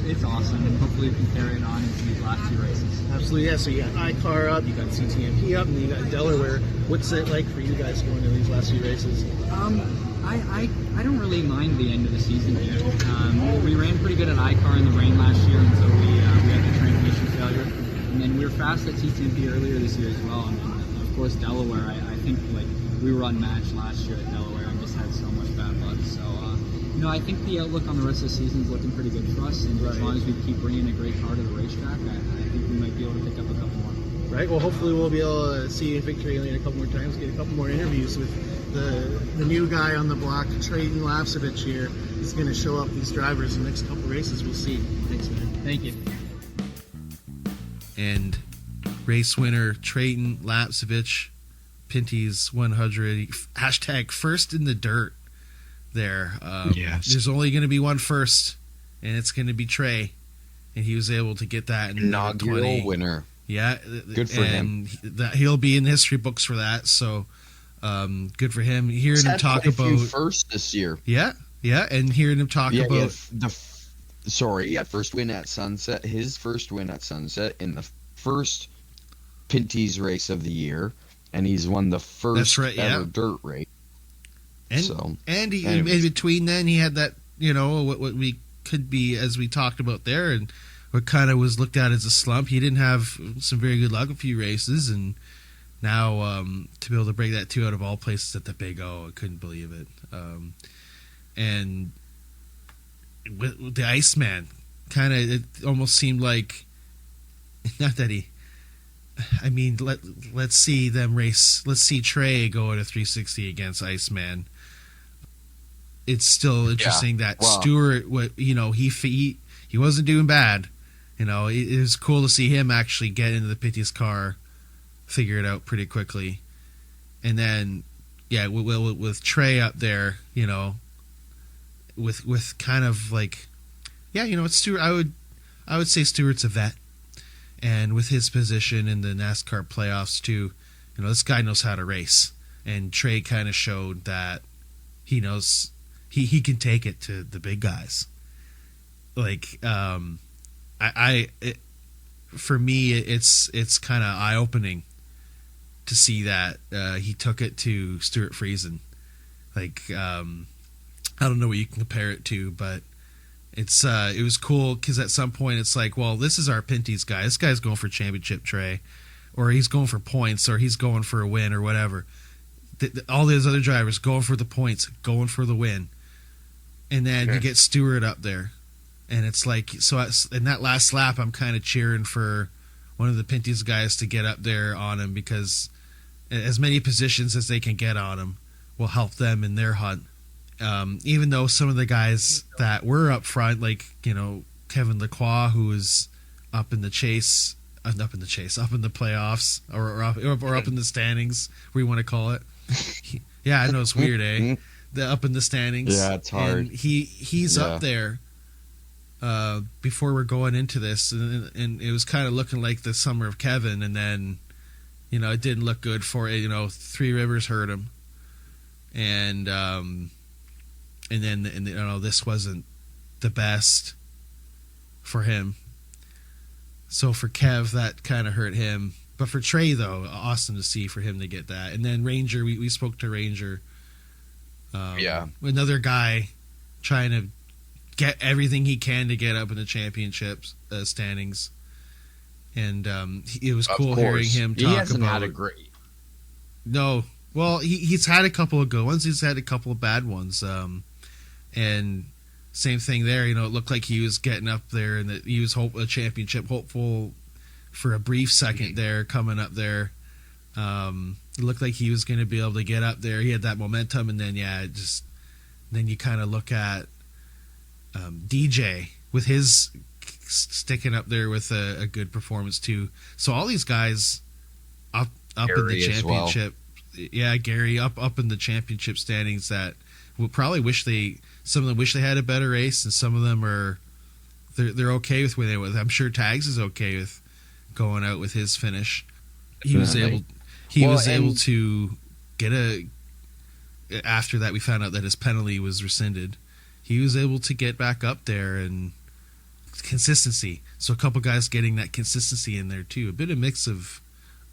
it's awesome, and hopefully we can carry it on into these last two races. Absolutely, yeah. So you got iCar up, you got CTMP up, and you got Delaware. What's it like for you guys going to these last few races? I don't really mind the end of the season here. We ran pretty good at iCar in the rain last year until we had the transmission failure, and then we were fast at CTMP earlier this year as well. And of course, Delaware. I think like we were unmatched last year at Delaware and just had so much bad luck. So I think the outlook on the rest of the season is looking pretty good for us, and as long as we keep bringing a great car to the racetrack, I think we might be able to pick up a couple more. Right. Well, hopefully we'll be able to see you in victory lane a couple more times, get a couple more interviews with the new guy on the block, Treyten Lapcevich here. He's going to show up these drivers in the next couple races. We'll see. Thanks, man. Thank you. And race winner Treyten Lapcevich, Pinty's 100, hashtag first in the dirt there. Yes. There's only going to be one first, and it's going to be Trey. And he was able to get that in inaugural 20. winner. Yeah. Good for him. He'll be in history books for that, so good for him. Hearing him talk about first this year. Yeah, and hearing him talk about first win at Sunset. His first win at Sunset in the first Pinty's race of the year, and he's won the first ever dirt race. And he, in between then, he had that, what we could be, as we talked about there, and what kind of was looked at as a slump. He didn't have some very good luck a few races, and now to be able to break that 2 out of all places at the Big O, I couldn't believe it. And with the Iceman, kind of, it almost seemed like, not that he, I mean, let's see them race. Let's see Trey go at a 360 against Iceman. It's still interesting that Stuart, he wasn't doing bad. It was cool to see him actually get into the Pinty's car, figure it out pretty quickly, and then with Trey up there, with kind of like, yeah, it's Stewart. I would say Stewart's a vet, and with his position in the NASCAR playoffs too, this guy knows how to race, and Trey kind of showed that he knows he can take it to the big guys. Like, for me, it's kind of eye opening to see that he took it to Stewart Friesen. Like, I don't know what you can compare it to, but it was cool because at some point it's like, well, this is our Pinty's guy. This guy's going for championship, Trey, or he's going for points, or he's going for a win, or whatever. All those other drivers going for the points, going for the win, and then you get Stewart up there, and it's like, so in that last lap, I'm kind of cheering for one of the Pinty's guys to get up there on him, because as many positions as they can get on him will help them in their hunt. Even though some of the guys that were up front, like, Kevin Lacroix, who was up in the chase, up in the playoffs, or up in the standings, where you want to call it. Yeah, I know it's weird, eh? Up in the standings. Yeah, it's hard. And he's up there before we're going into this, and it was kind of looking like the summer of Kevin, and then, it didn't look good for it. Three Rivers hurt him, and then this wasn't the best for him. So for Kev, that kind of hurt him. But for Trey, though, awesome to see for him to get that. And then Ranger, we spoke to Ranger. Another guy trying to get everything he can to get up in the championships standings. And it was cool hearing him talk about... He hasn't had a great... No. Well, he's had a couple of good ones. He's had a couple of bad ones. And same thing there. It looked like he was getting up there, and that he was a championship hopeful for a brief second there, coming up there. It looked like he was going to be able to get up there. He had that momentum, and then then you kind of look at DJ with his sticking up there with a good performance too. So all these guys up in the championship, Gary up in the championship standings that will probably some of them wish they had a better race, and some of them they're okay with where they were. I'm sure Tags is okay with going out with his finish. He was able to get after that we found out that his penalty was rescinded. He was able to get back up there, and consistency. So a couple guys getting that consistency in there too. A bit of mix of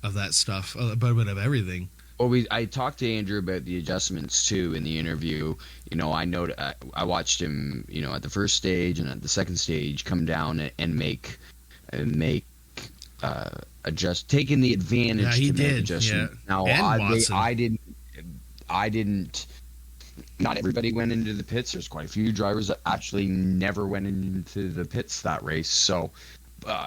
that stuff, a bit of everything. Well, I talked to Andrew about the adjustments too in the interview. I watched him, at the first stage and at the second stage come down and make adjust, taking the advantage. Yeah, he to did. Make adjustment. Yeah. Now I didn't. Not everybody went into the pits. There's quite a few drivers that actually never went into the pits that race. So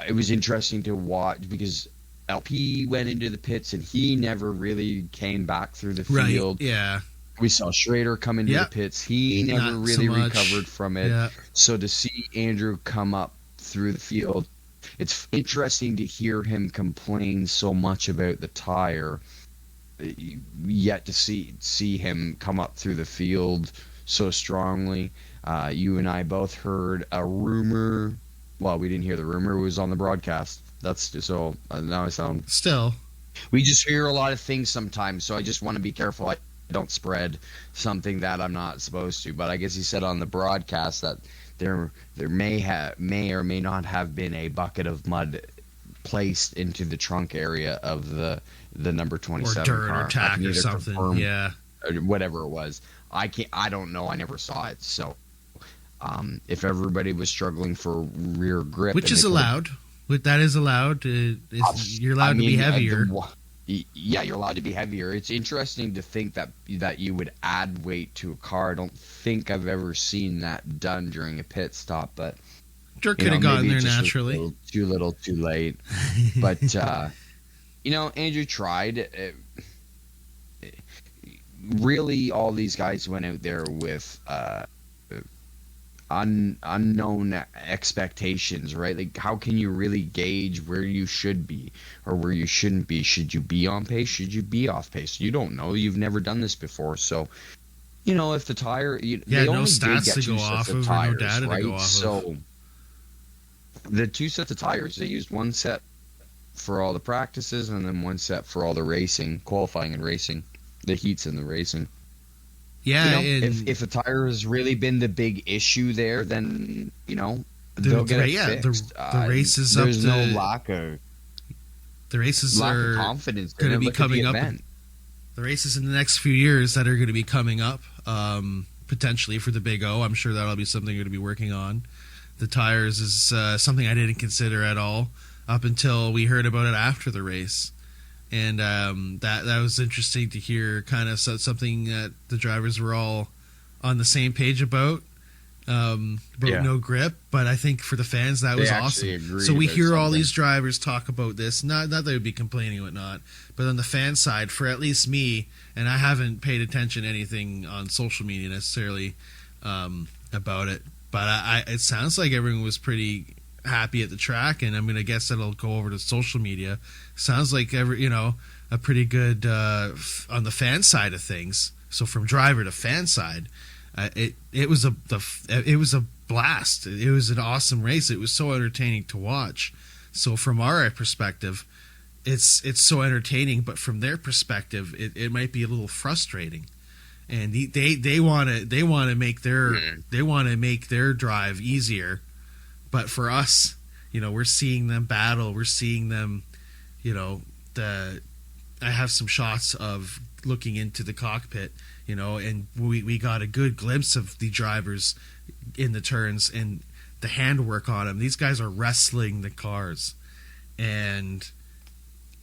it was interesting to watch, because LP went into the pits and he never really came back through the field. Right, yeah. We saw Schrader come into the pits. He never really recovered from it. Yeah. So to see Andrew come up through the field, it's interesting to hear him complain so much about the tire, yet to see him come up through the field so strongly. You and I both heard a rumor. Well, we didn't hear the rumor. It was on the broadcast. That's just so now I sound... Still. We just hear a lot of things sometimes, so I just want to be careful I don't spread something that I'm not supposed to. But I guess he said on the broadcast that there may or may not have been a bucket of mud placed into the trunk area of the number 27 or dirt car. or tack or something. Yeah. Or whatever it was. I don't know. I never saw it. So if everybody was struggling for rear grip, which is allowed. That is allowed. You're allowed to be heavier. Yeah, you're allowed to be heavier. It's interesting to think that you would add weight to a car. I don't think I've ever seen that done during a pit stop, but dirt could have gotten there naturally. Too little, too late. But Andrew tried. Really, all these guys went out there with unknown expectations, right? Like, how can you really gauge where you should be or where you shouldn't be? Should you be on pace? Should you be off pace? You don't know. You've never done this before. So if the tire, Yeah, they no only did stats get to two go sets off of of, or no tires, data to right? go off of. So the 2 sets of tires, they used 1 set for all the practices and then 1 set for all the racing, qualifying and racing, the heats and the racing. Yeah, if the tire has really been the big issue there, then they'll get it fixed. The races there's up to, no lack of confidence going to be coming up. Event. The races in the next few years that are going to be coming up, potentially for the Big O. I'm sure that'll be something you're going to be working on. The tires is something I didn't consider at all up until we heard about it after the race. And that was interesting to hear, kind of something that the drivers were all on the same page about no grip. But I think for the fans, that was awesome. So we hear all these drivers talk about this, not that they would be complaining or whatnot, but on the fan side, for at least me, and I haven't paid attention to anything on social media necessarily about it, but it sounds like everyone was pretty happy at the track, and I'm going to guess that'll go over to social media. Sounds like a pretty good on the fan side of things. So from driver to fan side, it was a blast. It was an awesome race. It was so entertaining to watch. So from our perspective, it's so entertaining, but from their perspective, it might be a little frustrating. And they want to make their drive easier. But for us, we're seeing them battle. We're seeing them, I have some shots of looking into the cockpit, and we got a good glimpse of the drivers in the turns and the handwork on them. These guys are wrestling the cars, and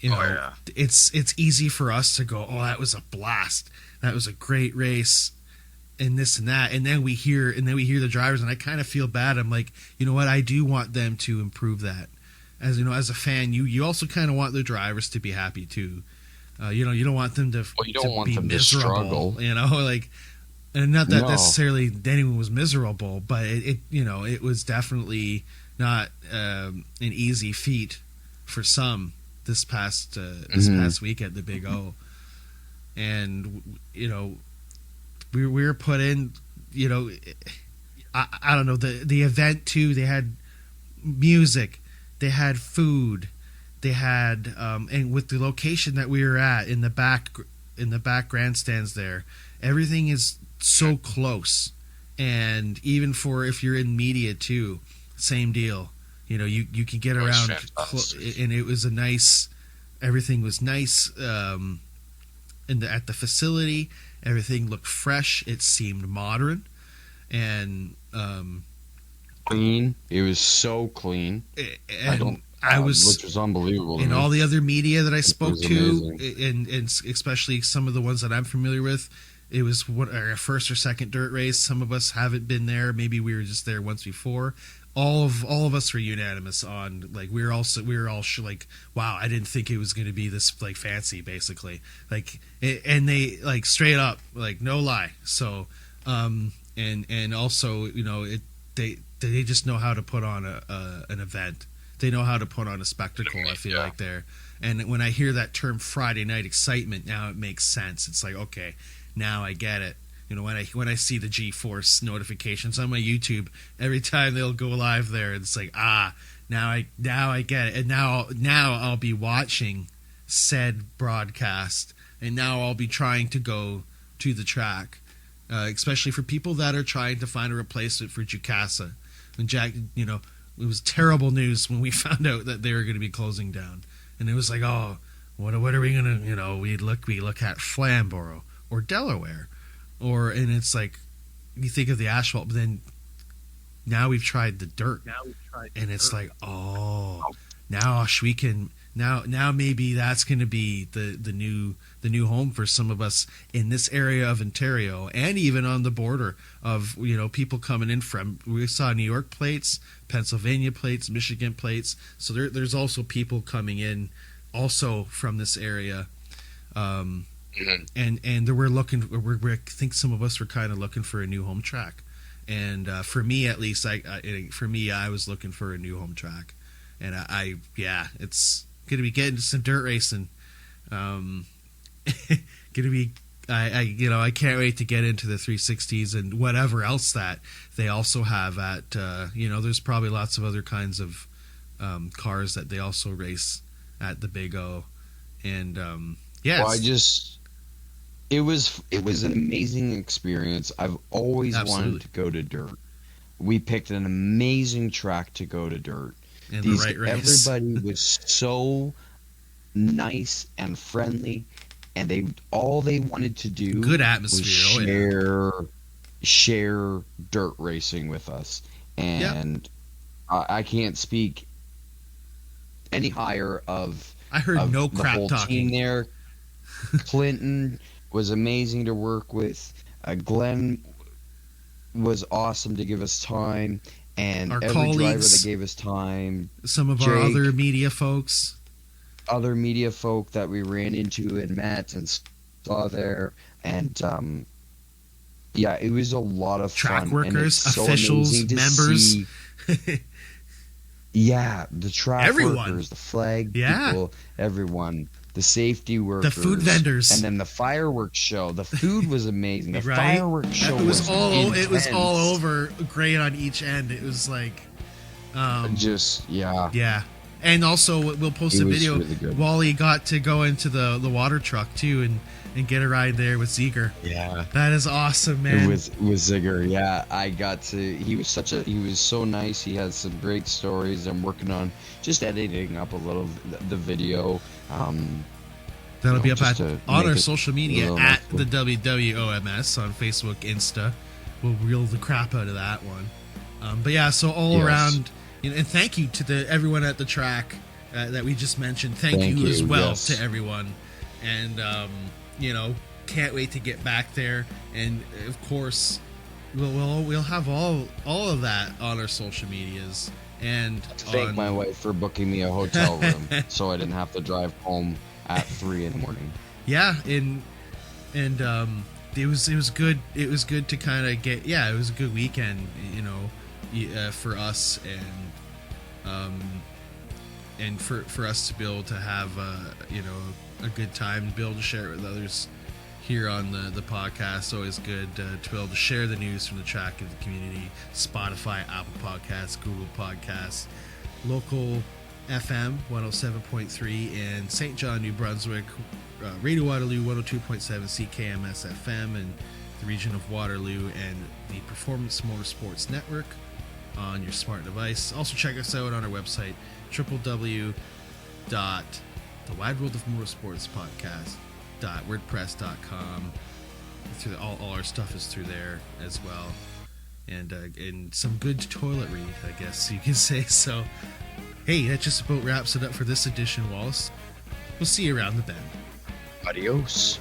it's easy for us to go, oh, that was a blast. That was a great race. And this and that, and then we hear the drivers, and I kind of feel bad. I'm like, you know what? I do want them to improve that. As as a fan, you also kind of want the drivers to be happy too. You don't want them to. Well, you don't want be them miserable, to struggle. And not that necessarily anyone was miserable, but it was definitely not an easy feat for some this past week at the Big O, and we were put in, I don't know, the event too. They had music, they had food, they had, and with the location that we were at in the back grandstands there, everything is so close. And even for if you're in media too, same deal. You can get around, and it was everything was nice. At the facility, everything looked fresh. It seemed modern, and clean. It was so clean. And which was unbelievable. And all the other media that I spoke to, and especially some of the ones that I'm familiar with, it was our first or second dirt race. Some of us haven't been there. Maybe we were just there once before. All of us were unanimous on, like, we were all like, wow, I didn't think it was going to be this like fancy, basically, like and they like straight up, like, no lie. So and also they just know how to put on an event. They know how to put on a spectacle. I feel like there. And when I hear that term Friday night excitement, now it makes sense. It's like, okay, now I get it. When I see the G-Force notifications on my YouTube, every time they'll go live there, it's like, now I get it. And now I'll be watching said broadcast, and now I'll be trying to go to the track, especially for people that are trying to find a replacement for Jukasa. And Jack, it was terrible news when we found out that they were going to be closing down, and it was like, oh, what are we gonna, we look at Flamborough or Delaware. And it's like, you think of the asphalt, but then now we've tried the dirt. And it's like, oh, now Ohsweken, now maybe that's going to be the new home for some of us in this area of Ontario, and even on the border of, people coming in from, we saw New York plates, Pennsylvania plates, Michigan plates. So there's also people coming in also from this area. And I think some of us were kind of looking for a new home track, and for me at least, I was looking for a new home track, and it's gonna be getting some dirt racing, gonna be I can't wait to get into the 360s and whatever else that they also have at there's probably lots of other kinds of cars that they also race at the Big O. And yes. It was an amazing experience. I've always wanted to go to dirt. We picked an amazing track to go to dirt. And the right race. Everybody was so nice and friendly, and all they wanted to do good atmosphere was share dirt racing with us. And I can't speak any higher of I heard no the crap whole talking team there. Clinton was amazing to work with. Glenn was awesome to give us time, and our every colleagues, driver that gave us time. Some of Jake, our other media folks that we ran into and met and saw there, and it was a lot of track fun. workers, and officials, members. The track everyone. Workers, the flag people, everyone. The safety workers, the food vendors, and then the fireworks show. The food was amazing. The right? Fireworks show was all. intense. It was all over, great on each end. It was like, yeah. And also, we'll post a video. Really Wally got to go into the water truck too, and get a ride there with Ziegler. Yeah, that is awesome, man. With Ziegler, yeah, I got to. He was so nice. He has some great stories. I'm working on just editing up a little the video. That'll be up on our social media at the WWOMS on Facebook, Insta. We'll reel the crap out of that one. So all around, and thank you to everyone at the track that we just mentioned. Thank you as well to everyone, and can't wait to get back there. And of course, we'll have all of that on our social medias. And thank my wife for booking me a hotel room so I didn't have to drive home at 3 in the morning. Yeah, and it was good. It was good to kind of get. Yeah, it was a good weekend, for us, and for us to be able to have a good time, to be able to share it with others here on the podcast. Always good to be able to share the news from the track of the community. Spotify, Apple Podcasts, Google Podcasts, local FM 107.3 in St. John, New Brunswick, Radio Waterloo 102.7 CKMS FM in the region of Waterloo, and the Performance Motorsports Network on your smart device. Also check us out on our website, www.thewideworldofmotorsportspodcast.wordpress.com. All our stuff is through there as well, and some good toiletry, I guess you can say. So hey, that just about wraps it up for this edition, Wallace. We'll see you around the bend. Adios.